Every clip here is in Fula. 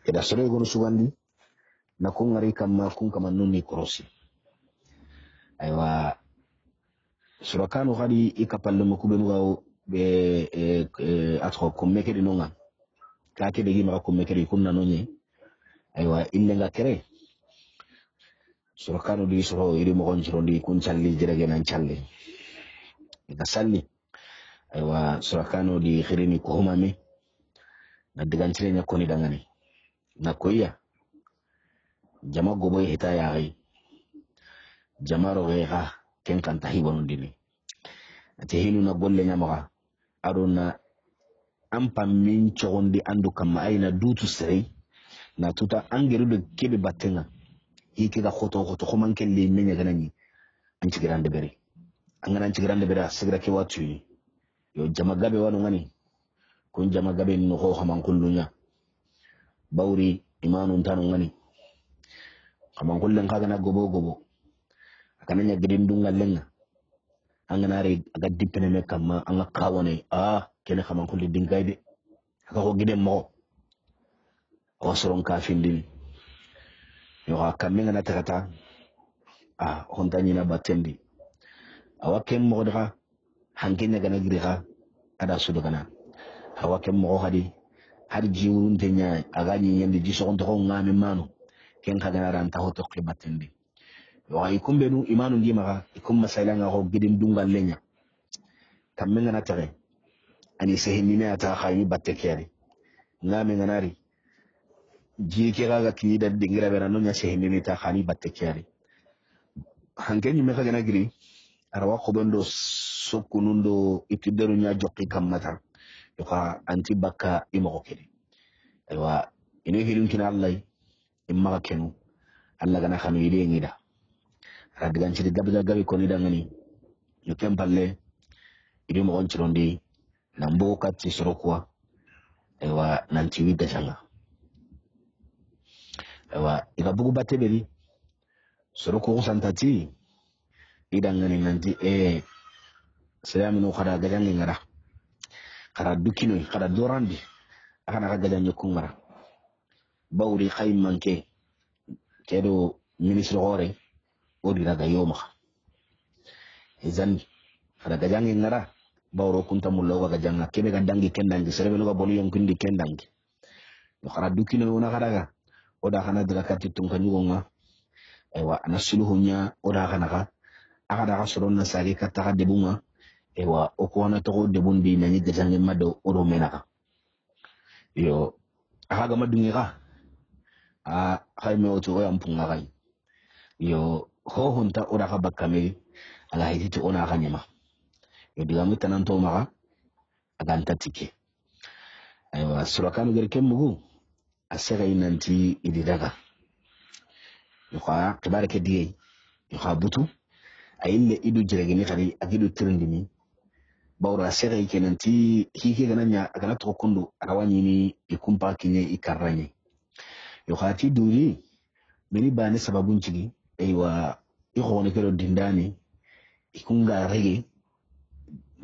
ida sore gonu sugandi na kun ngari kun kama nuni korosi aywa surakano gadi ikapalle mukube nugawo be atro kommeke di nonga kake de gima kommeke di kunna nonye aywa ille nga kere surakano di soro iri mo gonjiro di kun challi jerege nan challe ida salli aywa surakano di khirini ko humame na digancire nya koni dangane na koya jama goboy hita yaari jama rogeha ken kan tahibon dini ate hinu na golle nyamaga aruna ampam min chogondi andu kam ayna dutu sey na tuta angeru de kebe batenga hike ga khoto ko manken le menya ganani anci grande bere angana anci grande bere sigra ke watu yo jama gabe wanu ngani kun jama gabe no ho haman kullunya bawri imanu tanu ngani kaman kullen kaga na gobo akana nya gidin dungal lenga angana re aga dipene me kamma anga kawane kene kaman kulli dingayde aka ko gidem mo o soron ka findin yo akamen na takata hontani na batendi awakem mo dara hankenya gana giriha ada sudu kana awakem mo hadi jiwun tenya agani yende jisokon to ngame manu ken kaga ran ta hoto klibatendi yo ay kumbenu imanu ndima ikum masala nga ho gidin dungal lenya kamen na tare ani sehini ata khayni batte kere ngame nganari ji ke ga ki da dingira bera nonya sehini ta khani batte kere hankenyi me kaga nagiri arawa khodondo sokunundo ikideru nya jokki kamata yo ka anti bakka imo kedi aywa ine hilun kina allah imma kenu allah gana khanu ide ngida radigan ci gabi ko ni dangani yo kempalle ide mo onchirondi nambo katti sorokwa aywa nanti wi gashanga aywa ida bugu batebeli soroko santati idangani nanti salamu khada gajangi ngara khara dukino khara dorandi akana gajangi kungara bawri khaymanke kedo ministre hore odi daga yoma izan khara gajangi ngara bawro kunta mullo ga janga kebe ga dangi kendangi serebe no ga bolu yonkindi kendangi no khara dukino na kharaga oda khana daga katti tunkanyu nga aywa anasuluhunya oda khana ka akada ga soron na sari katta ga debunga ewa okwana to debundi na nyi gajangi mado odo menaka yo aga madungira khayme oto ya mpunga gai yo ho honta oda ka bakame ala hiti ona kanyama yo diga mutanan to maka aganta tike aywa surakanu gerkem mugu asega inanti ididaga yo ka kibarake diye yo ka butu ayille idu jeregeni khari agidu tirindini bawra asega ikenanti hike gananya agana to kundu arawani ni ikumpa kinye ikarranye yo khati duri meni bane sababun cigi aywa ikhone kero dindani ikunga rege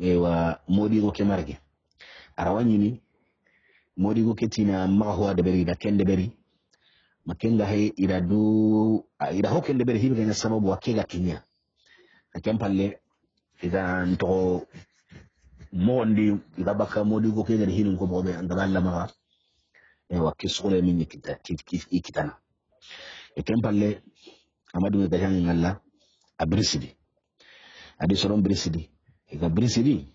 aywa modi go kemarge arawani ni modi go ketina mahwa de beri da kende beri makenga hay ida hokende beri hibe na sababu akega kinya akempalle ida nto mondi ida baka modi go kega hinun ko bobe andala maga aywa kisule minni kitana kempalle amadu ga jangin Allah abrisidi adi soron brisidi ega brisidi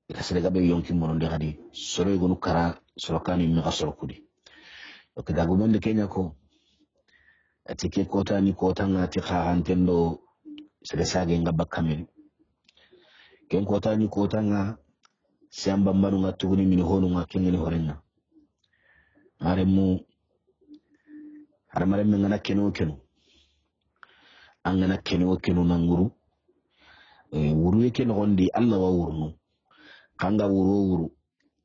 ega serega be yonki monon de hadi soro gonu kara sorokani mi gasoro kudi o kada gumonde Kenya ko atike kota ni kota ngati khantendo sere sage nga bakamel ken kota ni kota nga siamba mbaru nga tuguni min honu nga kengeni horenga maremu haramare men ngana kenu angana kenu nanguru wuru yake no gondi Allah wa wurnu kanga wuru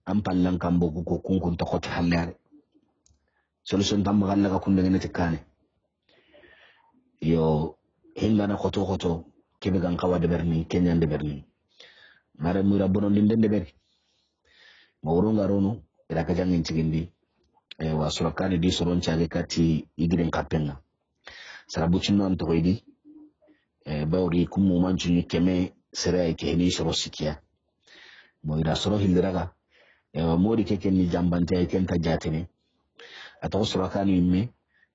ampallan kambo ko kunkun to khoti halare solution tam magalla ka kunde ngene tekane yo hingana khoto kebe gan kawa de berni Kenya de berni mare mura bonon dinde de berni mawru ngarono ila ka jangin cigindi wa surakani di soron chage kati igirin kapenga sarabu chinno an toydi bawri kumu manjuni keme sere ke ni soro sikia mo ida soro hildiraga modi keke ni jambante ay kenta jatene ato surakani me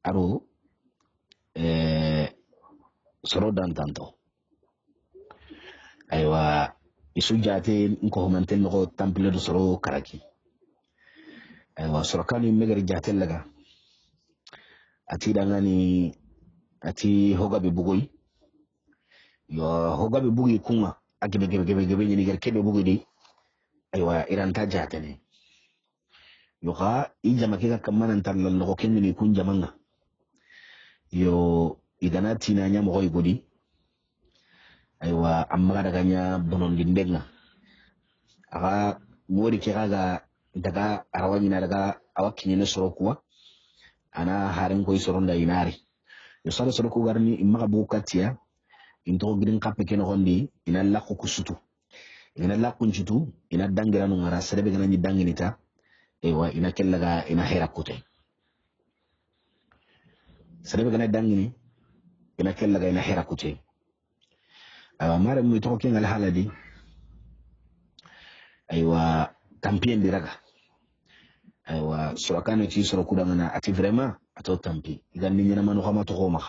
aro soro dantanto aywa isu jate nko humanten no tample do soro karaki aywa surakani me gari jate laga ati dangani ati hogabe bugoy yo hogabe bugoy kunga agebe ni gar kebe bugoy di aywa iranta jatene yo ga ijama ke kamana tan lo kenni ni kun jamanga yo igana tina nya mo godi aywa amma daga nya bonon dindenga aga mori ke ga daga arawani na daga awakini ne soro kuwa ana harin koy soronda inari yo sala soro ko garni imma bu katia into girin kappe ken hondi ina lakku kusutu ina lakku njitu ina dangira no ngara serebe gana ni danginita ewa ina kellaga ina hera kute serebe gana dangini ina kellaga ina hera kute mare mu to ken al haladi aywa tampien diraga aywa surakano ci soro kudangana ati vraiment ato tampi ganni nyina manu xama to xoma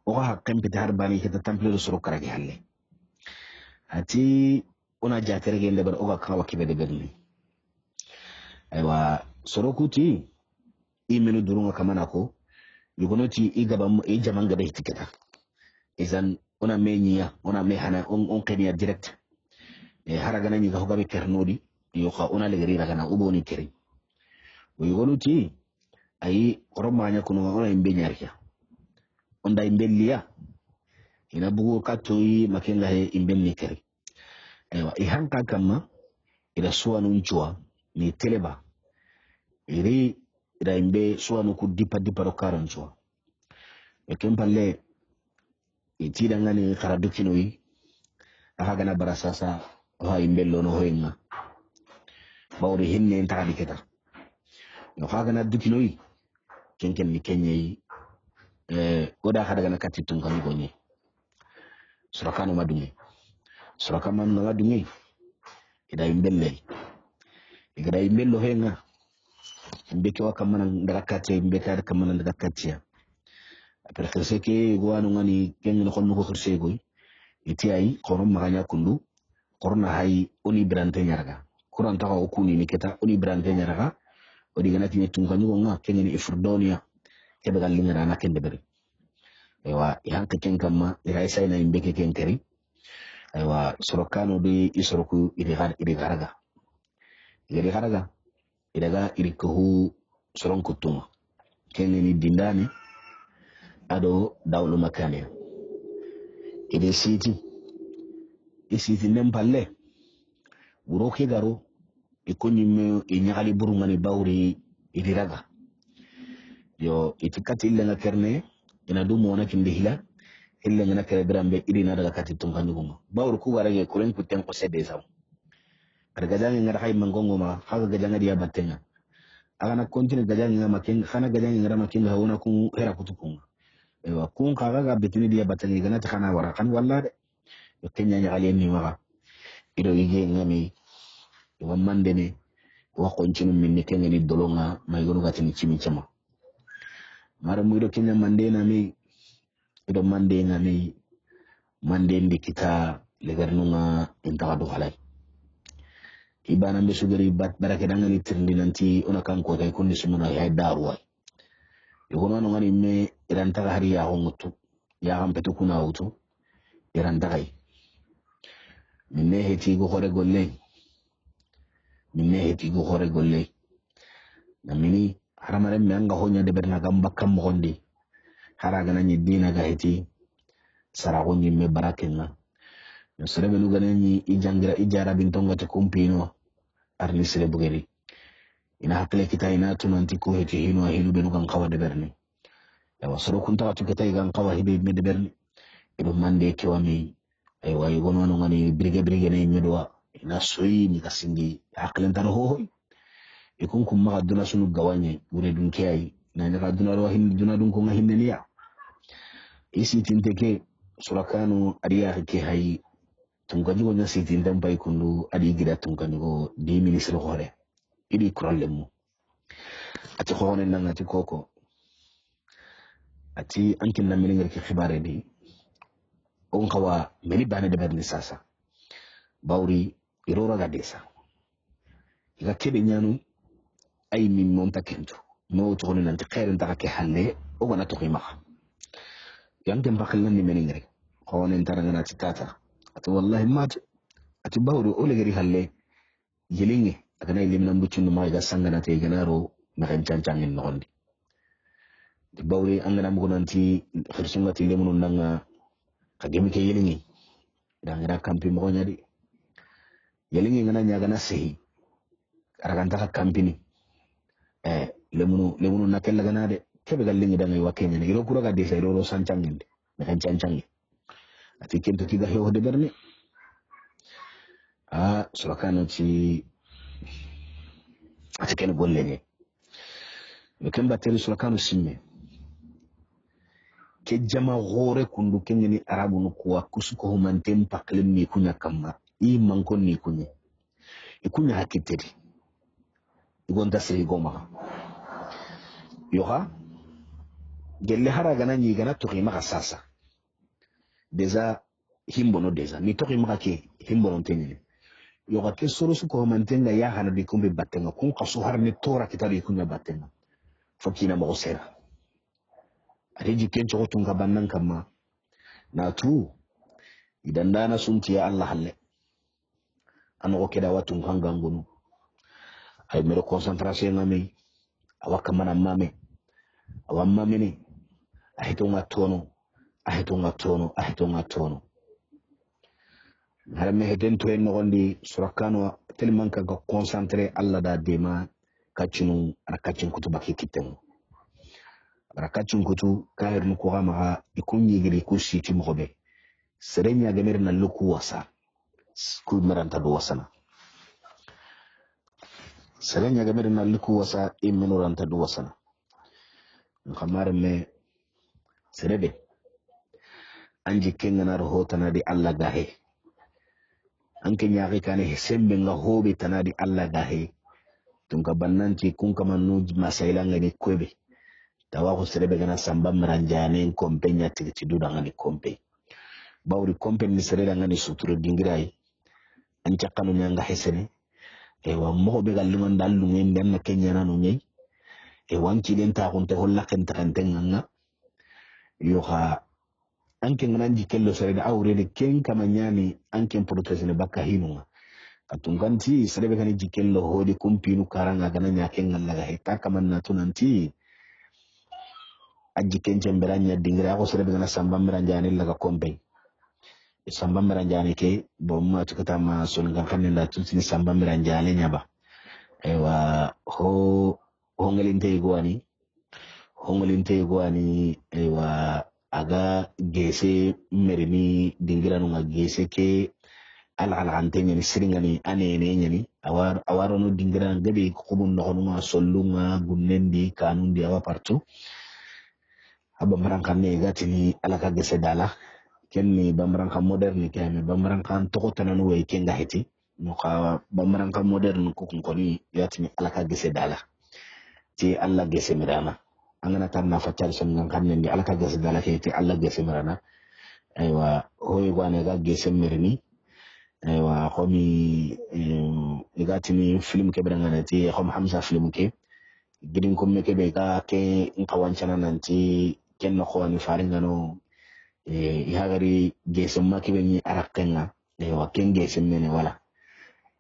o ha kampi har bani ke tampi do soro karagi halle ati ona jatere gende bar o ga kawa kibe de berni aywa soro kuti imenu durunga kamana ko yugonoti igaba e jamanga be tiketa izan ona menya ona mehana on kenya direct haragana ni ga hogabe kernodi yo ka ona legeri ragana uboni keri yugonoti ay koromanya kuno ona imbe nyarya onda imbelliya ina bugu katoi makenga he imbenni keri aywa ihanka kama ila suwanu nchua ni teleba iri ila imbe suwanu ku dipa ro karanchua kempalle itida ngani karadukinoi ahagana barasasa ha imbello no hoinga bawri hinne ntadi keta no hagana dukinoi kenken ni kenyei oda hadaga na katitun kan gonye surakano madunge surakaman no madunge ida imbelle igada imbello henga imbeke wakamana ndakati imbeka kamana ndakati après que gwanu ngani kenno konno ko khirsegoy iti ay qorom maganya kundu qorna hay oni brante nyaraga kuran taxa o kuni ni keta oni brante nyaraga o diganati ni tunganyu nga kenni ifurdonia kebe gallinga na kende bere aywa ihanka ken kamma ira isayna imbeke ken keri aywa sorokano de isoroku iri garaga idaga iri ko soron kutuma kenni ni dindani ado dawlu makane ide siti nempalle wuro ke garo ikonyimme inyagali burungani bawri idiraga yo itikati illa na kerne ina dumo na kindi hila illa na kere birambe idina daga kati tunkanuguma bawru ku warage kuren kuten ko sede saw argajangi ngara hay mangongo ma haga gajanga dia batenga agana kontine gajangi ngama kenga khana gajangi ngara makenga hawona ku hera kutukunga ewa kun kaga betini dia batenga gana khana wara kan wallade yo kenya nyagali ni maga ido yige ngami wa mandene wa kontinu minni kenga ni dolonga maygono gatini chimichama mara mu ido kenya mandena mi ido mandena mi mandendi kita legernunga intaga do halay ibana be sugari bat barake dangani tirndi nanti ona kanko tay kunni sumuna ya daruwa yogono no ngani me iranta hari ya hongutu ya gampetu kuna utu iranta kai minne heti go hore golle na mini haramare me anga honya de berna gamba kam gondi haraga na nyidina ga heti sarago nyimme barakenga no serebe nu ganani ijangira ijara bintonga te kumpino arni sere bugeri ina hakle kita ina tunanti ko heti hinu benu kan kawa de berni ya wasoro kunta to kita igan kawa hibe me de berni ido mande kewami ay way gono no ngani brige ne medwa ina soyi ni kasindi hakle tan ho ikun kum ma duna sunu gawanye ure dun kiyai na ne duna ro hin duna dun ko ngahinneniya isi tinteke surakanu ariya ke hayi tungaji wonya sitin dan bay kundu adi gida tungaji go di ministre hore idi kurallemu ati khone nan ati koko ati ankin na milingar ki khibare di on kawa meli bana de berni sasa bawri irora ga desa iga kebe nyanu ay min mon takento mo to hono nan ti khairin ta ke halle o wana to khima yanke bakal ni milingar khone taranga ati tata ati wallahi mat ati bawri o legari halle yelinge akana ilimna mbucinu ma ga sangana te ganaro na kan cancangin nondi di bawri angana mbugo nanti khirsunga ti lemunu nanga kagemi ke yelingi dangira kampi mo nyadi yelingi ngana nyaga na sehi araganta ka kampini lemunu nakella ganade kebe gallingi danga wa kenya ne iro kura ga desa iro sancangin na kan cancangin ati kento kiga hewo de berne surakano ci ati ken golle ne ken bateri surakano simme ke jama gore kundu kengeni arabu no kuwa kusuko humantem pakle mi kunya kama I mankon ni kunya ikunya hakiteri igonda se igoma yoha gelle hara gana ni gana to maka sasa deza himbono deza ni to maka ke himbono tenye yoga ke soro su ko mantenga ya hana di kumbe batenga kun kaso har ni tora kitari kunya batenga fokina mo sera areji kencho tunga bannan kama na tu idan dana sunti ya Allah halle ano keda watun hangangunu ay mero concentration ngame awaka mana mame awamma mini ahitunga tono harame heden to en nogondi surakano tellement ka concentrer Allah da dema kacinu rakacin kutuba kitemu rakacin kutu kahir nu ko ma ikunyi giri ku siti mobe serenya gamer na luku wasa ku maranta do wasana serenya gamer na luku wasa iminuranta do wasana khamar me serebe anji kengana ro tanadi Allah gahe anke nyaaki kane sembe nga hobe tanadi Allah gahe tunka bannanti kun kamanu masaila ngani kwebe tawa ko serebe gana samba maranjane kompenya tigiti duda ngani kompe bawri kompe ni serela ngani suturo dingirai anca kanu nyanga hesene wa mo be galungan dalu ngende na kenya nanu nyai wanki den ta kunte holla kenta kantenganga yoha anke nganji kello serede awrede ken kamanyani anke protesine bakka hinunga katunganti serebe kan jikello hodi kumpinu karanga gana nyaken ngallaga heta kamanna tunanti aji kenjem beranya dingira ko serebe gana samba meranjani laga kompe samba meranjani ke bomma tukata ma songa kanenda tutini samba meranjani nyaba ewa ho hongelinte igwani ewa aga gese merini dingira nunga gese ke ala antenya ni siringani anene nyani awaro no dingira gabe kubun no numa sollunga gunnendi kanundi awa partu aba marankan ne gatini ala ka gese dala kenni bamrankan moderne kame bamrankan to tananu way kenga heti no ka bamrankan moderne ko koni yatini ala ka gese dala ti alla gese mirana angana tanna facal son kanne ndi ala ka gese dala ti alla gese mirana aywa hoy gwane ga gese mirni aywa khomi igatini film ke brangana ti khom hamza film ke gidin ko me ke be ga ke nkawancana nanti kenno khoni faringano ihagari gese makibe ni arakenga aywa ken gese mene wala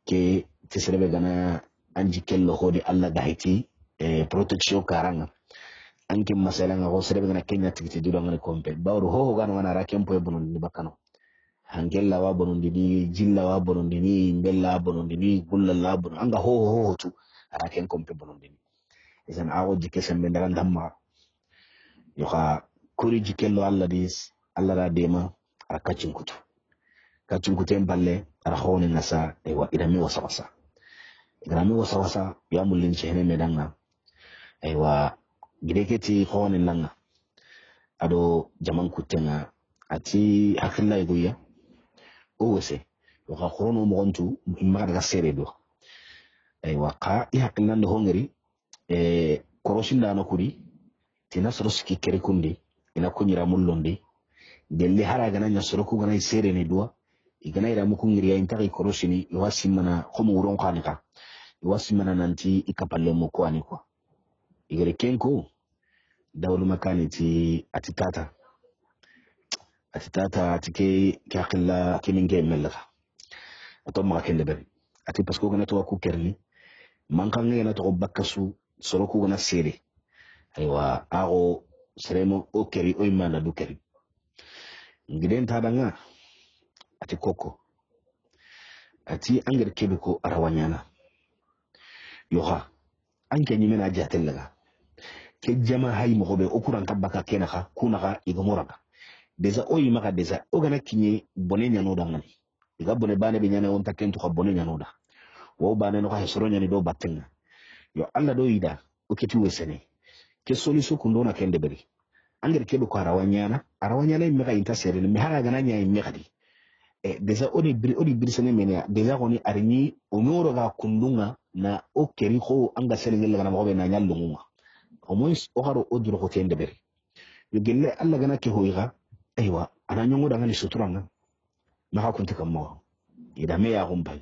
ke tisrebe gana anji kello hodi alla gahiti protection karanga anke masala nga ko serebe gana kenya tikiti dudo ngani kompe bawru ho gana wana rakempo e bonon ni bakano hangella wa bonon ni jilla wa bonon ni mbella bonon ni gulla la bonon anga ho tu raken kompe bonon ni isan awo jike sembe ndaga ndamma yoka kuri jikello alla dis alla da dema rakacin kutu kacin kutu balle arhoni nasa wa idami wasa grami wasa wasa ya mulin chene medanga aywa gideketi khone langa ado jaman kutenga ati hakilla iguya o wese waka khrono mo gontu imma daga sere do aywa ka I hakilla ndo hongeri koroshinda no kuri tina soro siki kere kundi ina kunyira mullondi delle hara gana nya soro ku gana sere ne duwa igana ira mukungiri ya intaki koroshini iwasimana komo uron kanika iwasimana nanti ikapalle mo kwani kwa igere kenko dawlu makani ti atitata atike kakilla kininge melaka ato ma kende bari ati pasko gana to ku kerni mankange na to bakkasu soro ku gana sere aywa ago seremo o keri o imana du keri ngiden tabanga ati koko ati anger kebe ko arawanyana yoha anke nyimena jatellaga ke jama hay mo be okuran tabaka kenaka kunaka igomoraka deza oyi maka deza ogana kinye bone nyano dangani iga bone bane be nyana on takentu ka bone nyano da wo bane no ka hesoro nyani do batenga yo alla do ida oketi wesene ke solution kundona kende beri anger kebe ko arawanyana meka intasere me haga gana nya mekadi deja odi biri sene menia deja koni arni omoro ga kundunga na o keri ko anga selengel gana mo be na nyallunga au moins o haro oduro ko tende beri yo gelle alla gana ke hoyiga aywa ana nyongo danga ni suturanga maka kunti kammo ida me ya gumbai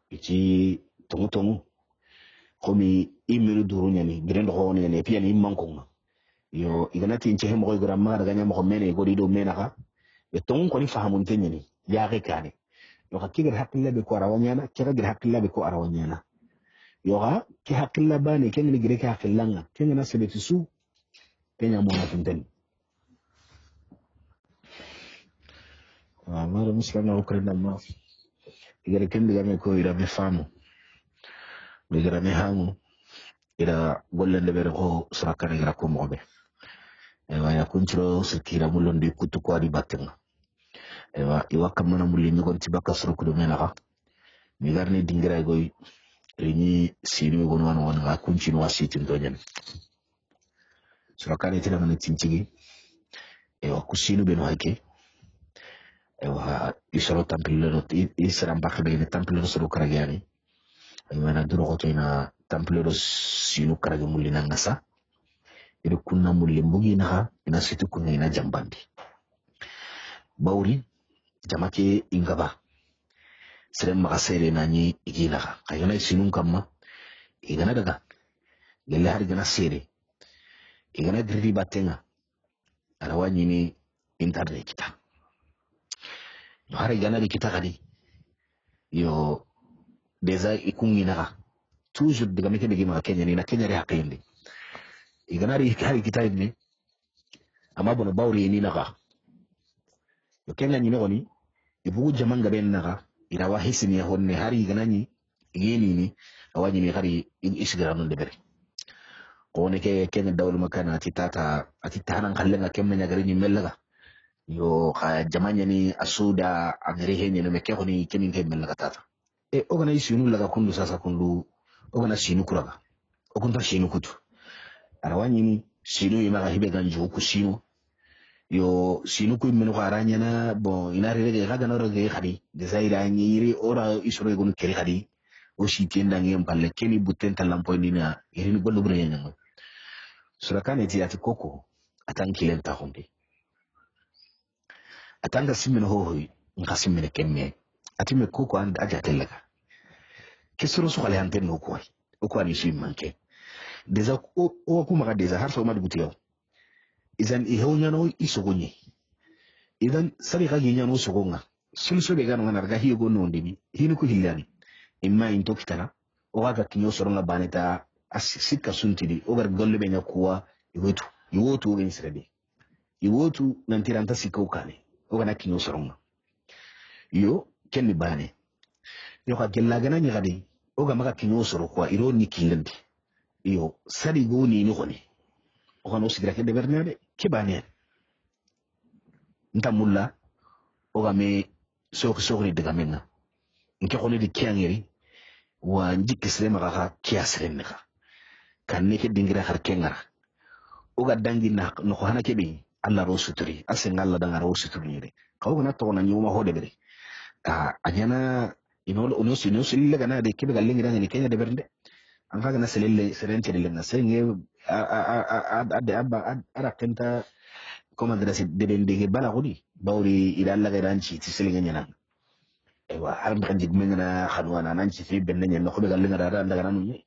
ichi tongu komi imiru duru nyani birendo ko ne ne pia ni mankonga yo igana tinche hemo ko gramma daga nyamo ko mene go dido menaka be tongu ko ni fahamun tenyani ya ge kane yo hakkiga hakilla be ko arawanyana kira gir hakilla be ko arawanyana yo ha ki hakilla bani ken ni gire ki hakillanga ken na sebeti su kenya mo na tunten mara muslima ukraina ma igare ken diga me ko ira me famu diga me hamu ira gollende bere ko sakane gira ko mobe waya kunchiro sikira mulondi kutu ko adi batenga iwa kamana mulli mi gon tibaka suru kudu menaka mi garni dingira goy ni sinu gon wan ga kunchino wasitin to nyen sakane tira ngani tinchigi kusinu beno hake isoro tampilero isram bakbe ni tampilero suru karagani na duro ko ina tampilero sinu karagi mulli nangasa ido kunna mulli mbugi na ina situ kunna ina jambandi bawri jamake ingaba serem makasere nani igina kayana sinun kamma igana daga gelle har gana sere igana dirri batenga arawani ni internet kita yo har igana di kita kadi yo deza ikungina toujours diga meke bigi ma Kenya ni na Kenya ri hakindi igana ri har kita ni ama bono bawri ni naka yo Kenya ni ngoni ibugu jamanga ben naka irawa hisini honne hari ganani yeni ni awani ni hari isgara non de bere ko ne ke ken dawlu makana atitana kallenga kemme nyagari ni mellaga yo ka jamanya ni asuda agere henye no meke honi kemin ke mellaga tata ogana isinu laga kundu sasa kundu ogana sinu kuraga okunta sinu kutu arawani ni sinu imaga hibe ganju ku sinu yo sinu ku meno aranya na bon inari rege ga na rege khadi desaira nyiri ora isoro gon keri khadi o shitenda ngem palle keni butten talampo ndina irini gollo bure nyanga surakane ti ati koko atankilen ta honde atanga simeno hoyi ngasimene kemme ati me koko and aja tellaga kesoro so khale anten no ko o ko ani manke deza o kuma ga deza har so madu butiyo izan ihonya no isogonye idan sari ga ginya no sogonga sulso be gano ngana ga hiyo no ndimi hinu ku hilani imma into kitana o ga kinyo soronga baneta asika suntidi o gar golle be nyakuwa iwotu gen srebe iwotu nantiranta sikko kane o ga kinyo soronga yo kenni bane yo ka gella gana ni gadi o ga maka kinyo soro kwa iro ni kingandi yo sari go ni no kone o ga no sigira ke de bernade ke bane ntamulla o ga me sokri daga menna nke khone di kiangeri wa njikki sere maka kiya sere neka kan ne ke dingira har kengara uga dangi na no hana kebe Allah ro suturi asen Allah danga ro suturi ne kawo na to na nyuma hode bere anyana inol onosi no sille gana de kebe galle ngira ne kenya de bernde an kaga na selelle serente de na senge adde abba ara kenta koma drasi de bende bala gudi bawri ila Allah ga ranci ti selinga nyana ewa har mbe kanji mengana khanwana nanci fi benne nyen no ko be galle ngara daga nanu ni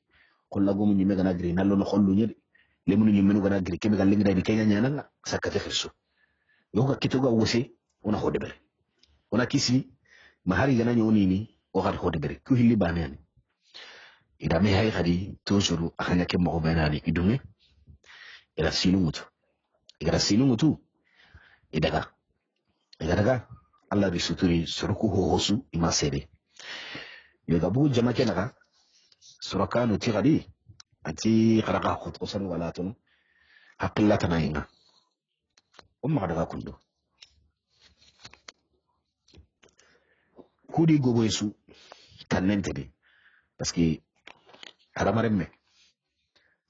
kolla gomu nyi megana gri nallo no xollu nyi lemunu nyi menu gana gri kebe galle ngira di kenya nyana sakate khirsu yoga kituga wose ona hode bere ona kisi mahari gana nyoni ni o har hode bere ku hilli banani ida me hay khadi toujours akhanya ke mo benani idunge ila sinu mutu idaga Allah bi suturi suruku ho hosu ima sede yoga bu jama kenaga surakanu ti khadi ati kharaqa khut qasar wala tun haqillata inga umma daga kundu kudi gogo yesu tanente de parce que haramaremme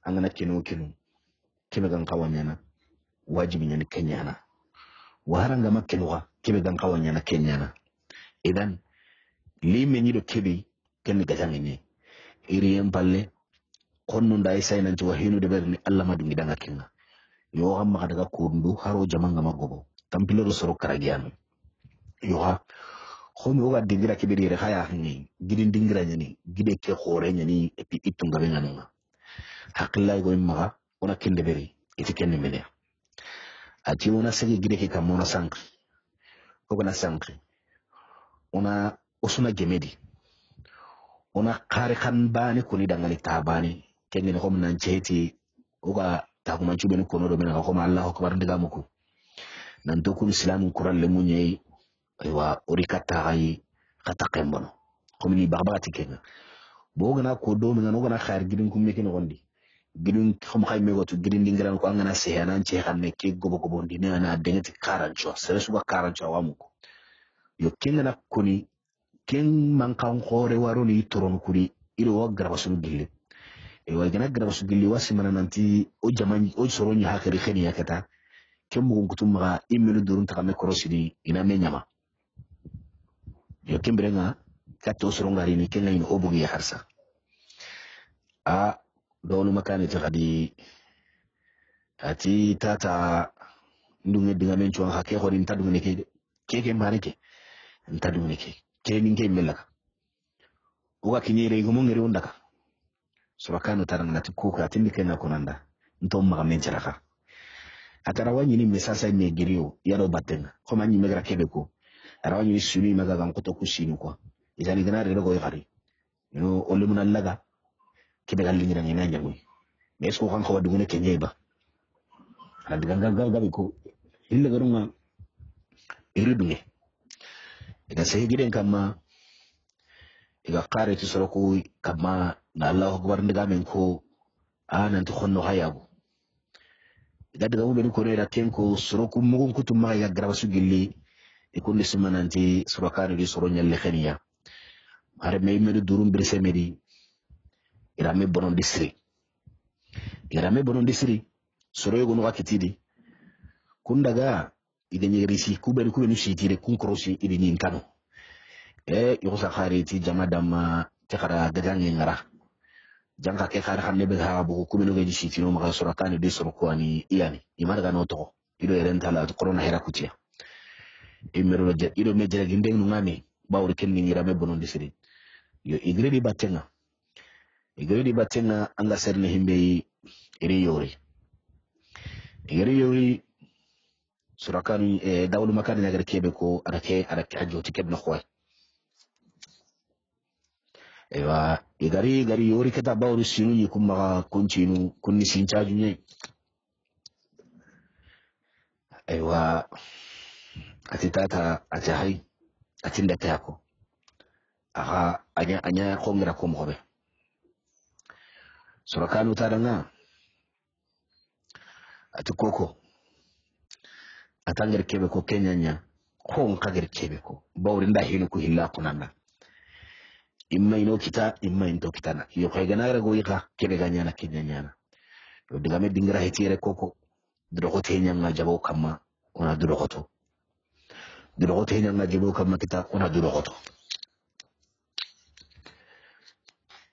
angana kenu kebe gan kawanyana wajibi nyani kenyana waranga makkenwa kebe gan kawanyana kenyana idan lime nyido kebe ken gajangne iri empalle konno ndai sainanti wahinu de berni Allah madungi danga kenga yo amma daga kundu haro jamanga magobo tampilo soro karagiano yo ha khomi oga dingira kibiri re haya ni gidin dingira nyani gide ke khore nyani epi itunga benga hakilla go imma ona kende beri iti kende mele ati ona segi gide ke kamona sankri ko na sankri ona osuna gemedi ona kare kan bani kuni dangali tabani kenge ne kom nan cheti oga ta kuma chube ne kono do mena ko ma Allah akbar ndiga muku nan to kun islamu kuran le munye aywa orikata ay kata kembono komini barbati kenga bogana ko do mi ngano gana xaar gidin kum mekino gondi gidin xam xay me gotu gidin dingiran ko angana sehana ci xamne ke gobo gobo ndi ne ana dengati 40 sere suba 40 wamuko yo kenga na kuni ken man kan khore waroni toron kuri iro wa grabasu gille e wa gana grabasu gille wasi manananti o jamani o soroni hakari khani yakata ken mo ngutum ma imelu durun ta me korosidi ina me nyama yo kembrenga kato sorongari ni kenga ino obugi harsa donu makani tagadi ati tata ndunge dinga mencho ha ke khori ntadu ne ke marike ntadu ne ke ninge melaka uga kinyere go mongere undaka surakano taranga nati kuka tindike na konanda ntomma kamenchara ka atara wanyi ni mesasa ne giriyo yaro batenga koma nyi megra kebeko arawanyi ni suni magaga nkoto kusinu kwa izani gana rero go yari no olimuna laga kebe galingira ngina nyangu mesko kan ko dugune kenyeba ala diganga gaga ko ille garunga iridunge ida sehigiden kama iga qare ti soroku kama na Allah akbar ndiga men ko anan to khonno hayabu ida diga mo ben ko reera tenko soroku mugun kutum ma ya grabasu gilli ikun simananti surakani di soro nyalle khaniya are me medu durum birse medi irame bonon disri soro yugo no wakitidi kundaga idenye risi kubeni sitire kun krosi idini nkano yosa khariti jamadama tekara gagange ngara janga ke khara khanne be ha bu kubeni gaji sitino maka surakani di soro kwani iyani imarga no to ido erentala to corona hera kutia imero je ido mejere ginde ngami bawri kenni irame bonon disri yo igredi batenga anga serne himbe iri yori surakani dawlu makani nagar kebe ko arake ajoti kebna khoy ewa gari yori keta bawru sinu yi kuma kontinu kunni sinchaju nyai ewa atitata atahai atinda tako aha anya kongra ko mobe surakanu taranga atukoko atangar kebe ko kenyanya ko kagar kebe ko bawri nda hinu ko hilla kunanda imma ino kita imma into kitana yo kay ganara go yika kebe ganyana kinyana yo diga me dingira hetire koko duro ko tenyanga jabo kama ona duro ko tenyanga jabo kama kita ona duro ko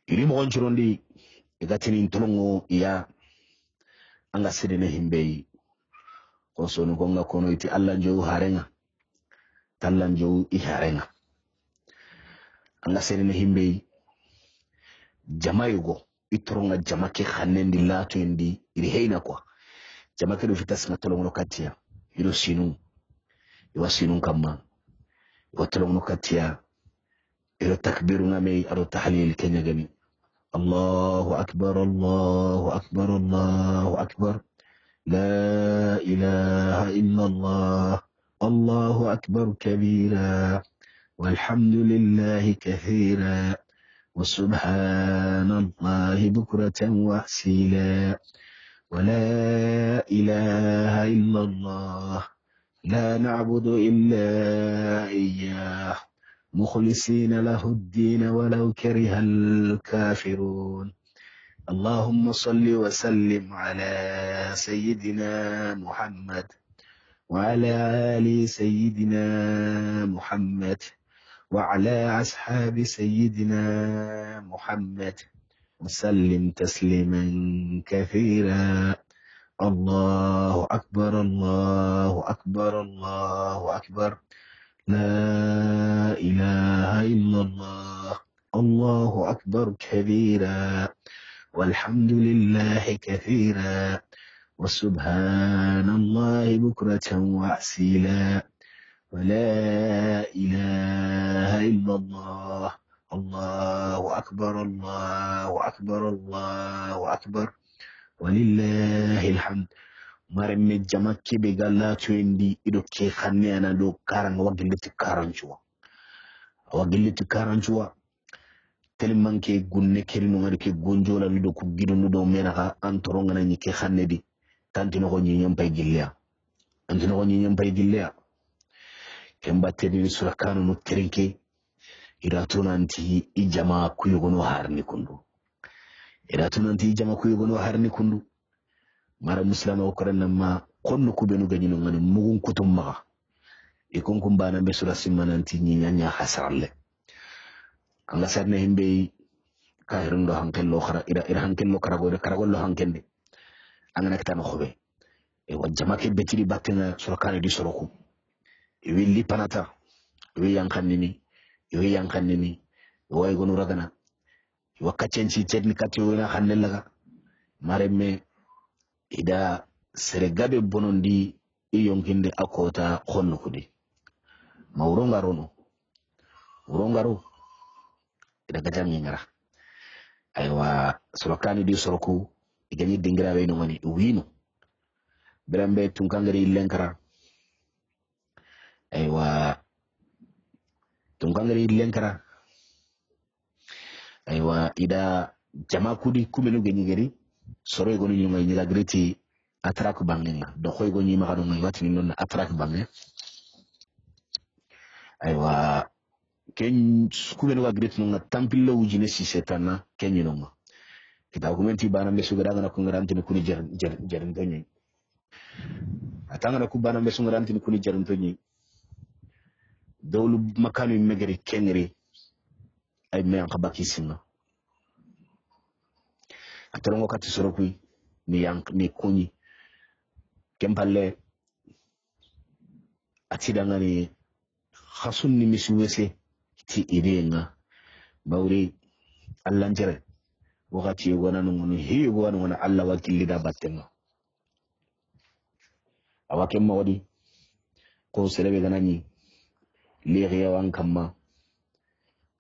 iri mo gonchirondi igatini ntolongo ya anga sidene himbe ko sonu gonga kono iti Allah njow harenga tallan njow I harenga anga sidene himbe jamayugo itoronga jamake khanendi latu indi iri heina kwa jamake do fitas na tolongo katia iro sinu iwa sinu kama iwa tolongo katia iro takbiru ngame aro tahlil kenya gani الله أكبر الله أكبر الله أكبر لا إله إلا الله الله أكبر كبيرا والحمد لله كثيرا وسبحان الله بكرة وأصيلا ولا إله إلا الله لا نعبد إلا إياه مخلصين له الدين ولو كره الكافرون اللهم صل وسلم على سيدنا محمد وعلى آل سيدنا محمد وعلى أصحاب سيدنا محمد وسلم تسليما كثيرا الله أكبر الله أكبر الله أكبر لا إله إلا الله الله أكبر كبيرا والحمد لله كثيرا وسبحان الله بكرة وأصيلا ولا إله إلا الله الله أكبر الله أكبر الله أكبر ولله الحمد maremme jamake be galla twendi ido ke khanne ana do karanga wagilliti karanchuwa telmanke gunne kerino ngari ke gonjola do ku gidu do menaka antoronga na nyike khanne di tantino ko nyinyam pay gillia kembatte ni surakano no terinke iratunanti ijama kuyugono harni kundu mara muslima okoran ma konno kubenu ganyino ngani mugun kutum maga ikon kumbana be sura simananti nyanya hasralle anga sarne himbe kayrundo hankello khara ira hankello karagollo hankende anga nakta no khobe e wajjama ke betiri batena surakane di soroku e willi panata wi yankannini way gonu ragana wakacenci technique wona hannellaga maremme ida seregabe bonondi iyonkinde akota khonno kudi mawrongaro ida gajami ngara aywa solokani di soroku igani dingira we no ngani wino berambe tunkangari lenkara aywa ida jama kudi kumenu geni soro go ni ngai ni greti atrak bangenga do khoy go ni ma kanu ngai watini non atrak bange aywa ken kumenu ga greti non tampillo wujine si setana ken non kita argumenti bana be sugara na ko ngaranti kuni jarin tonyi atanga na ku bana be sungaranti kuni jarin tonyi dawlu makanu megeri kenri ay me an kabaki sinna atorongo kati sorokui ni kunyi kempalle atidangani khasunni misuwese ti idenga bawri allanjere wakati wana nungunu hiyo wana alla wakili da battenga awake mawadi ko serebe ganani liya wan kamma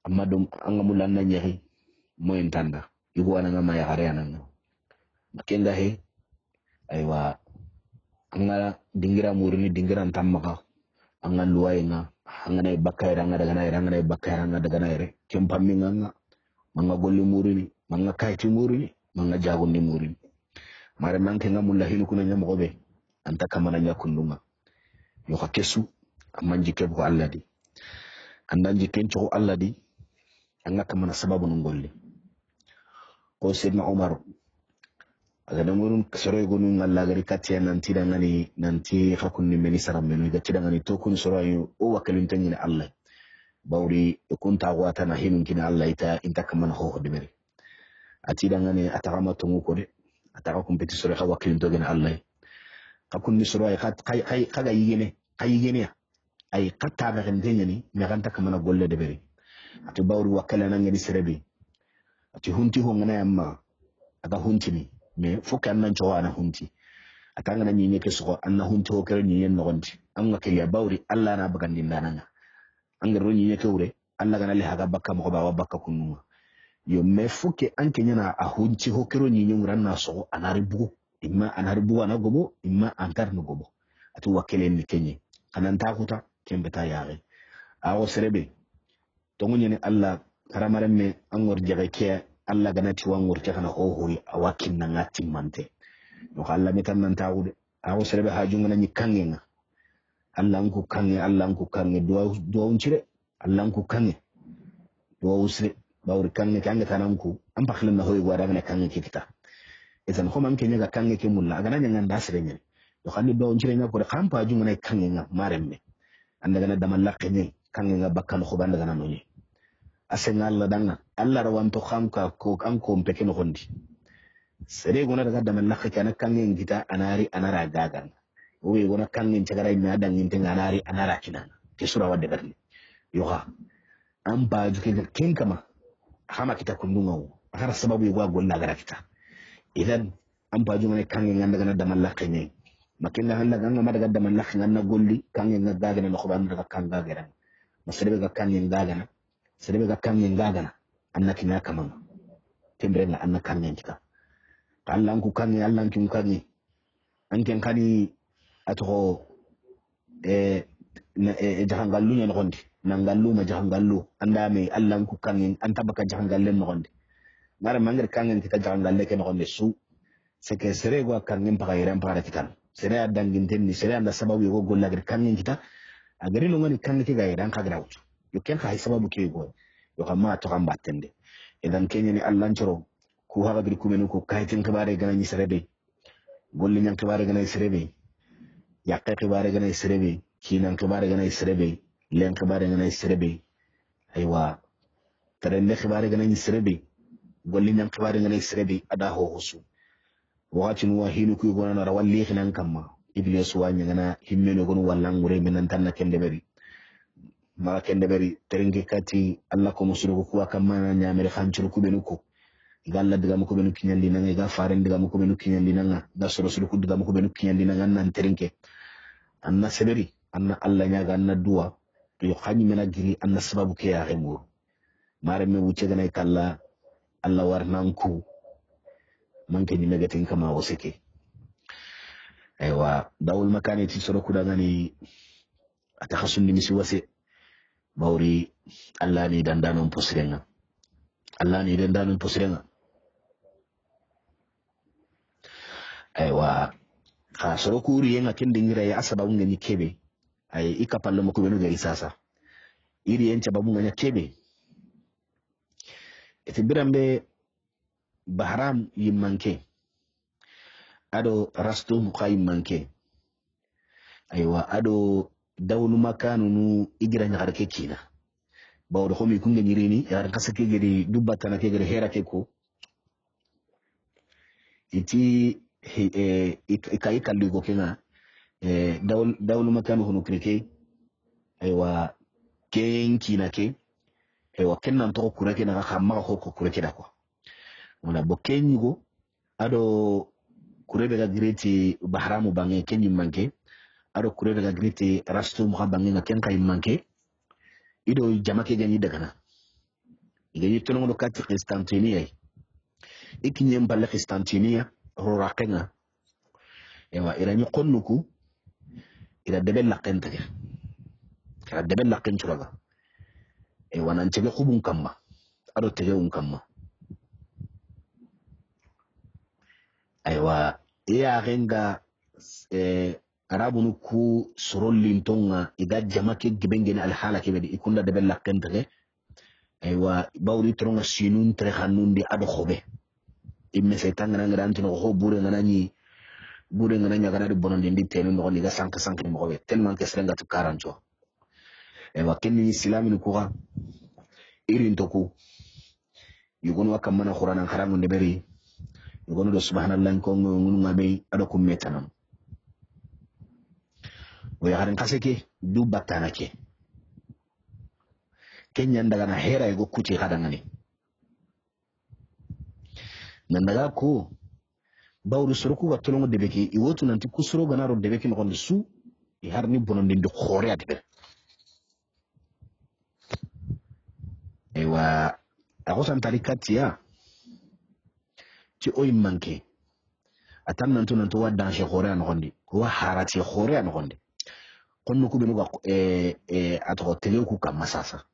amma dum anga mulanna nyahi moyen tanda iguana ngama ya hareana makenga he aywa anga dingira murini dingira ntamaka anga luwayenga anga nay bakayra anga daga nayre kempaminga manga golli murini manga kayti murini manga jagondi murini mare manke ngamulla hinu kuna nyamo gobe anta kamana nyakundunga yo hakesu amanji kebko alladi andanji kencho alladi anga kamana sababu ngolli ko sidna Umar aga namurun soro gonu ngalla gari katiya nanti dangani nanti hakunni meni saramenu ga tidangani to kun soro ayu o wakalin tangina Allah bawri kunta wata na hinun kina Allah ita inta kamana ho hodbere ati dangani atagama tungu ko de ataga kumpeti soro ha wakalin to gina Allah hakunni soro ay kay kaga yigene ay katta ga gendeni me ganta kamana golle de bere ati bawri wakalana ngani serebe ati hunti ho ngana yamma aga huntini me foka nan cewa ana hunti atanga nan yin yake so anna hunti ho kare ni yen nogonti an ga kai bawri Allah na bagan din dananga an ga ron yin yake wure Allah ga nalle haga bakka mo ba bakka kunu yo me foke an kenya na a hunti ho kare ni yin ran na so anari bugu imma anari bugu ana gobo imma antar no gobo atu wakele ni kenye kanan ta kuta kembe ta yare awo serebe to munye Allah karamaren me an wor jaga ke Allah ganati wangor ke kana hohori awakin nan atin mante no Allah metan nan tawude awo serebe hajunga nan kangenga Allah nku kange do uncire Allah nku kange do usre bawri kange tananku am bakhlan na hoy gwada ngana kange kita idan ko man kenya ga kange ke mulla gana nyanga ndasre nyen do khandi do uncire nya ko kampa hajunga nan kangenga maremme anda gana damal laqene kangenga bakkan ko banda gana nonye asenga Allah danga Allah rawanto khamka ko kanko mpeke no hondi sere gona daga damal lakka kana kangen gita anari anara gagan o we gona kangen cagara mi adangin te anari anara kina ke sura wadde garni yoha am ba juke ken kama hama kita kundunga o akara sababu yego golla gara kita idan am ba jumane kangen nganda gana damal lakka ne makinda handa ganga madaga damal lakka ngana golli kangen ngada gana no khoban daga kanga gara masrebe ga kangen gagana sedebe ga kangen gagana annaki na kaman tembre na annaka kangen kita Allah ku kangen Allah ku kangen anken kani ato jahangallu nya nondi nangallu ma jahangallu andame Allah ku kangen antabaka jahangalle nondi ngara mangir kangen kita jahangalle ke nondi su seke sere go kangen pagairan para kita sere adangin tenni sere anda sababu yo golla gir kangen kita agari no ngani kangen ke gairan kagra utu yo ken ka sababu ke go yo kama to kan battende idan kenya ni Allah ncoro ku haga dir kumenu ko kaytin kibare gana ni serebe golli nyan kibare gana serebe yakke kibare gana serebe kinan kibare gana serebe len kibare gana serebe aywa tarende kibare gana ni serebe golli nyan kibare gana serebe ada ho husu wati no hinu ku gona na rawalli khinan kamma iblis wanya gana himmeno gonu wallan gure minan tan na kende beri mara kende beri terenge kati Allah ko musulu ko kamana nyamere khanchuru ku benuko galla diga mo ko benu kinyandi nanga ga faren diga mo ko benu kinyandi nanga da soro sulu ku diga mo ko benu kinyandi nanga nan terenge anna seberi anna Allah nya ga anna duwa to yo khani mena giri anna sababu ke ya hemu mare me wuce ganay kala Allah warnanku manke ni megatin kama waseke aywa dawul makani ti soro ku daga ni atakhasun ni misi wase bawri Allah ni dandanon posrenga aywa ka soro kuri yenga kendingira ya asaba ngani kebe ay ikapallo mako benu gari sasa iri yencha babu nganya kebe etibirambe bahram yimmanke ado rastu muqayyim manke aywa ado dawlu makanu nu igira nyagar ke kina bawdo xomi ku ngani rini yar kasake gedi dubatana ke gedi hera ke ko iti ikai kallu go kena dawlu makanu hunu krike aywa ken kina ke aywa kennan to kureke na xamma ko kureke da ko wala bo kenyugo ado kurebe ga greti bahramu bange kenyi manke ado kurebe ga greti rastu mu bange na ken kay manke ido jamake gani daga na igani tono no kati Constantinople ikinye mbale Constantinople roraqenga ewa irani qonnuku ila debel laqen tage kala debel laqen churaga ewa nan tege khubun kamma ado tege kamma aywa iya renga arabunu ku sorollin tonga iga jamake gibengeni alhala kebedi ikunda debel laqen tage aywa bawri tronga sinun tre khanundi ado khobe imme setan ngana antino ho bure ngana ni bure ngana nya gana de bonondi ndi tenu no liga sank ni mo be tellement que serenga tu karancho aywa kenni islamin ko irin toku yugon wakamana qur'an kharamu de beri yugon do subhanallah ko ngunu ngabe ado ko metanam o yaran kaseke du batana ke kenya ndaga na hera ego kuti kadangani nandaga ko bawru soroku ga tolongo debeki iwotu nanti kusoro ganaro debeki no su i harni bonondi ndi khore atbe ewa akosan tarikatia ti oy manke atan nanto wa danger khore an gondi ko wa harati khore an gondi konno ku benuga ato tele ku kam masasa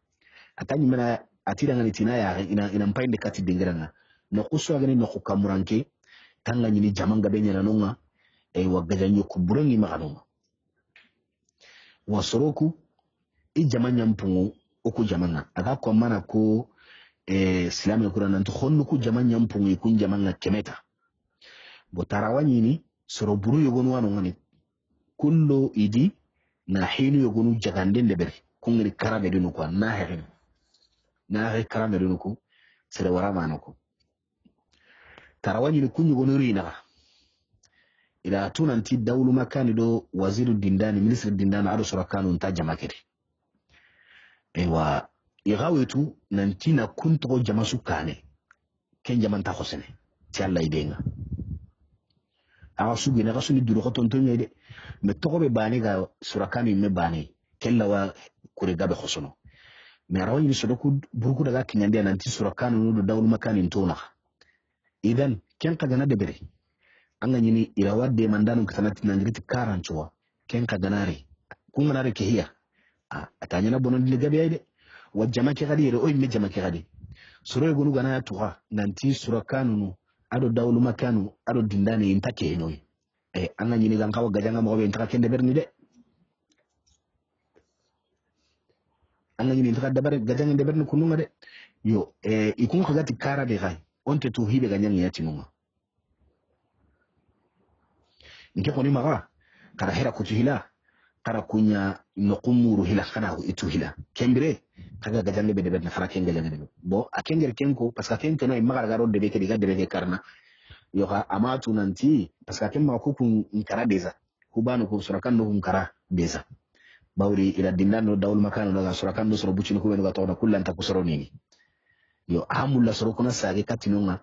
atani mena atira ngani tina ya ina mpainde kati dingiranga no kuswa gani no kukamuranke tanga nyini jamanga benya nanonga wa gajanyo ku burangi maganonga wa soroku i jamanya mpungu oku jamanga aga kwa mana ko silame kurana nto khonno ku jamanya mpungu ikun jamanga kemeta botarawa nyini soro buru yogonu wano ngani kullo idi na hinu yogonu jagande lebere kungri karabe dinu kwa na karabe dinu ku sere warama anoko tarawani ni kunyu gonori na ila tunanti dawlu makani do waziru dindani ministre dindani ado surakanu ntaja makere ewa igawetu nanti na kunto jamasu kane ken jamanta khosene ti Allah idenga awa sugi na kasuni duro ko tonto nyede me to be bani ga surakanu me bani kella wa kure gabe khosono me rawani ni sodoku burku daga kinyande nanti surakanu do dawlu makani ntona idan ken kagana debere anga nyini irawadde mandanu kisanati nangiriti karanchowa ken kaganare kunganare ke hiya atanyana bonon ligabe ayde wajama ke gadi o imme jama ke gadi suro gonu gana tuwa nanti surakanu ado dawlu makanu ado dindani intake noy anga nyini gan kawa gajanga mo be intaka ken deber ni de anga nyini intaka deber gajanga deber ni kununga de yo ikun kagati kara de gai onte tu hibe ganyangi yati nunga nke koni maga kara hera kutuhila kara kunya nokumuru hila kana ituhila kembire kaga gajange be debet na fara kengele ngene bo akengere kenko parce que kenko no imaga garo debe ke diga debe ke karna yo ga amatu nanti parce que kemma ko kun nkara deza kubanu ko surakan no nkara deza bawri ila dinano dawul makano daga surakan no soro bucinu ko ben ga tawda kullanta ko soro nini yo amulla soro kuna sage katinunga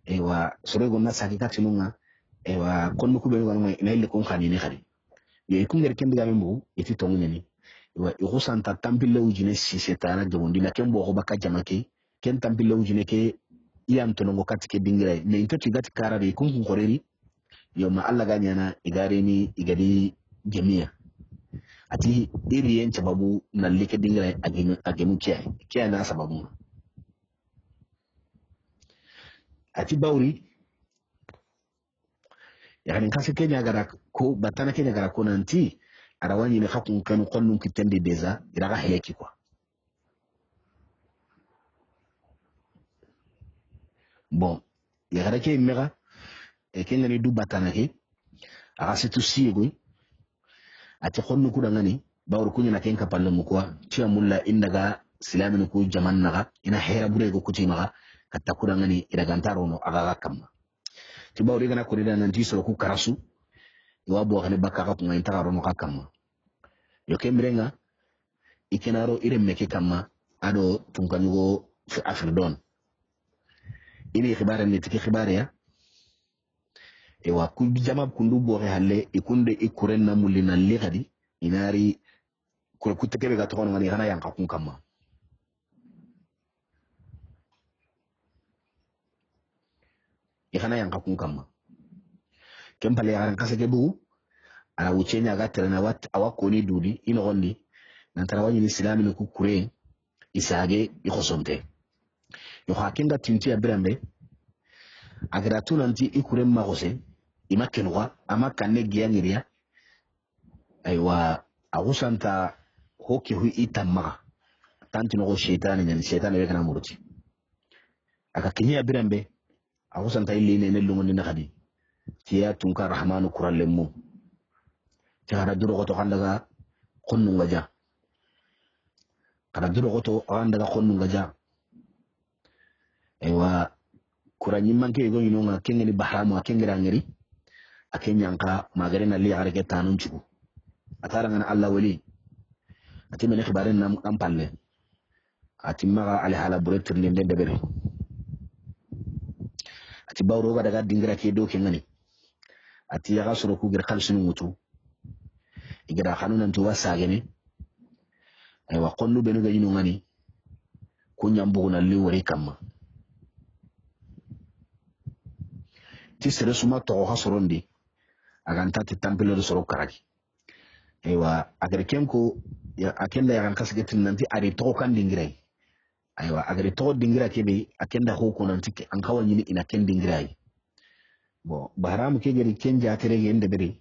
ewa soro gonna sage katinunga ewa konno ku be ngam ina ile ko khani ni khadi yo ikungere kembe gabe mbu iti tongu nyani ewa ikhusanta tampille ujine sisetana jogondi la kembo ko baka jamake ken tampille ujine ke iyam tonongo katike dingira me into tigati karabe kungun koreri yo ma alla ganyana igare ni igadi jemiya ati iri yen sababu na like dingira agemu kiya na sababu ati bawri yani kasi kenya gara ko batana kenya gara ko nanti arawani ne hakun kanu qonnun kitende deza iraga hayaki quoi bon ya gara ke mega kenya ni du batana ke aga setu siego ati qonnu ku dangani bawru kunya na ken kapalle mu quoi tiya mulla indaga silamin ku jaman naga ina hera bure go kutimaga katta ku dangani iraga ntarono aga kamma tibawri gana ko dina nanti so ku karasu iwabo gane bakaka ku ngai taro no kakama yo kemrenga ikenaro ire meke kama ado tunkanyugo fi afridon ini khibare ni tiki khibare ya ewa ku jama kundu bo halle ikunde ikuren na mulina ligadi inari ko kutekebe ga tokono ngani gana yanka kun kama ikana yanka kun kama kempale yaran kasake bu ala wuchenya gatrana wat awakoni dudi ino gondi nantara wani islami no kukure isage ikhosonte yo hakinga tinti ya birambe agratu nanti ikure magose imakenwa amakane giyangiria aywa agusanta hoki hu itamaga tanti no shaytan nyen shaytan be kana muruti aka kinya birambe akusan tay line ne lungo ni nakadi tiya tunka rahmanu kurallemu tiara duro goto kandaga konnu ngaja kada duro goto kandaga konnu ngaja ewa kuranyi manke go yinonga kengeni bahramu akengira ngeri akenyanka magare na li arge tanun ciku atara ngana Allah wali ati mene khibaren nam kampalle ati maga ali hala buretir ni ndende bere ati bawro ga daga dingira ke do ke ngani ati ya gasuro ku gir khalsinu mutu igira khanunan tu wasagene ay wa qonnu benu ga yinu ngani kunyam buguna li wori kamma ti sere suma to hasorondi aganta ti tampilo soro karagi aywa agarkem ko ya akenda ya kan kasgetin nanti ari to kan dingirai aywa agari to dingira kebe akenda ho ko nanti an kawani ni ina ken dingirai bo bahram ke gari kenja tere yende bere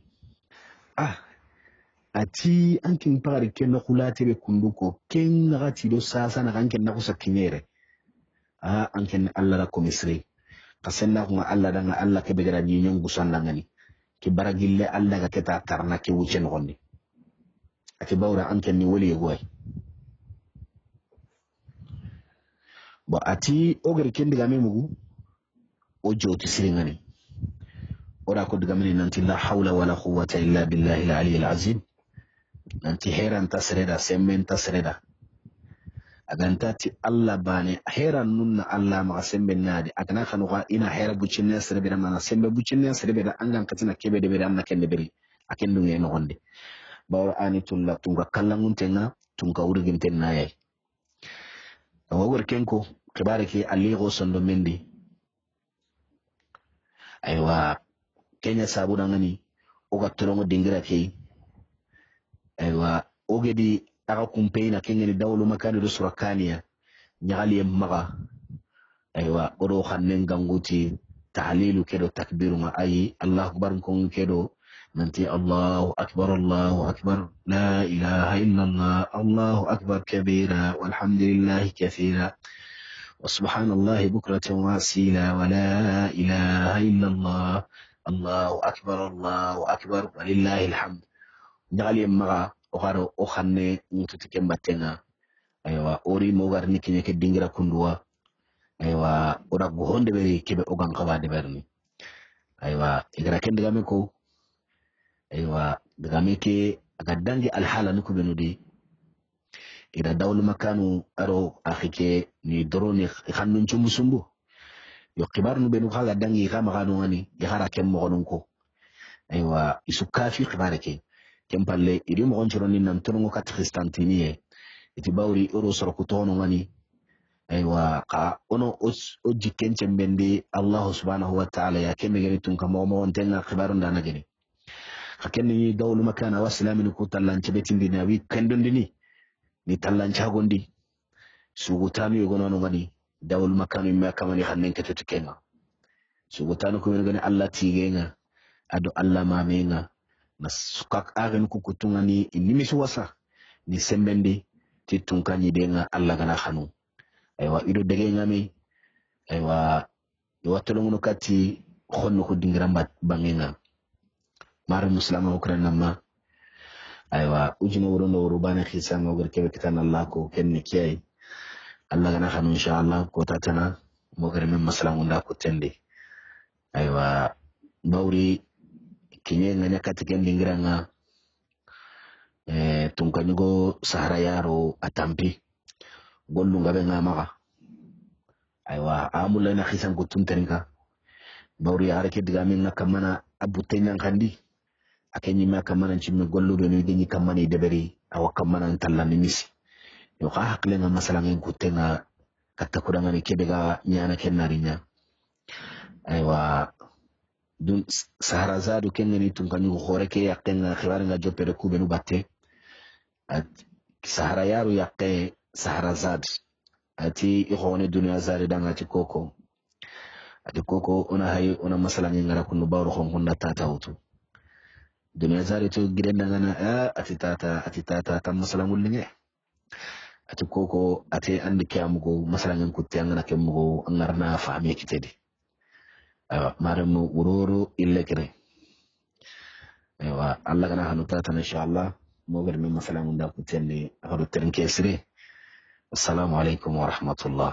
ati ankin pari ken na kulate be kunduko ken ngati do sasa na kan ken na kusakinere anken Allah ra komisri kasenna ko Allah da nga Allah ke be gara ni nyon gusanda ngani ki baragille Allah ga keta tarna ke wucen gondi ati bawra anken ni woli goy bo ati ogere kendi game mugu o joti siringani ora ko diga min nanti la hawla wala quwwata illa billahi al-ali al-azim nanti heran tasreda semmen tasreda agantati Allah bane heran nunna Allah ma semben nadi agana khanuga ina hera bucinne serbe da mana sembe bucinne serbe da angan katina kebe de be da nakende beri akendu ngeno gonde bawra ani tulla tunga kallangun tenga tunga urigin tenna yai awor kenko kibare ki aligo sondo mendi aywa kenya sabu ngani oga tolongo dingira kei aywa ogedi aga kumpeina kengeni dawlu makani do surakaniya nyagali maga aywa odo khannen ganguti tahlilu kedo takbiru ma ayi allah akbar kon kedo nanti allahu akbar la ilaha illallah allahu akbar kabira walhamdulillahi kathira wa subhanallahi bukratan wasila wa la ilaha illallah allahu akbar walillahi alhamd nyagali maga ogaro o khanne mututi kembatenga aywa ori mo garni kinye ke dingira kundua aywa ora gohonde be kebe ogan kawade berni aywa igra ken diga ko aywa diga ke agadangi alhala nuko benudi ida dawlu makanu aro akhike ni drone khannun chumusumbu yo kibarnu benu khala dangi kama kanu ngani ya harakem mo gonunko aywa isukafi kibareke kempalle iri mo gonchoro ni nan tongo kat kristantiniye iti bawri oro soro kutono ngani aywa ka ono o jikenche mbende Allah subhanahu wa ta'ala ya kemme gani tunka mo ontenga khibarun dana gani hakenni dawlu makana waslamin ku tallanche betindi na wi kendondini ni tallancha gondi sugutanu yogono ngani dawlu makanu ma kamani hannen ketetu kenga sugutanu ko ngani Allah tigenga ado Allah mamenga nasukak agen ku kutungani inimisi wasa ni sembendi titunkani denga Allah gana khanu aywa ido dege ngami aywa iwatolongo kati khonno ko dingira bangenga mara muslima ukraina ma aywa ujino worono worubana khisa ngoger kebe kitana Allah ko kenni kiyai Allah gana khanu inshallah ko tatana moger men maslamu nda ko tende aywa bawri kinye nganya katiken dingira nga tunkanyugo sahara yaro atampi gollu ngabe ngamaga aywa amula na khisan kutum terinka bawri harake diga min nakamana abutenya kandi akenyi ma kamana chimme gollu do ni denyi kamani deberi awa kamana tallani misi yo ka hakle nga masala ngen kutenga katakudanga ni kebega nyana kenarinya aywa dun sahara zadu kengeni tunkanyugo khoreke yakenga khibaringa jopere kubenu batte at sahara yaru yakke sahara zad ati ikhone dunya zari danga ati koko ona hay ona masala ngara kunu bawro khonkonda tata wutu dunya zari to gidenda ngana ati tata tam masala ngulinge ati koko ate andi kiamugo masalan kutte angana kemugo angarna fahmi kitedi maremu ururu ille kire ewa alla kana hanu tata inshallah mo garmi masalan unda kutte ni hadu terinke sire assalamu alaikum wa rahmatullah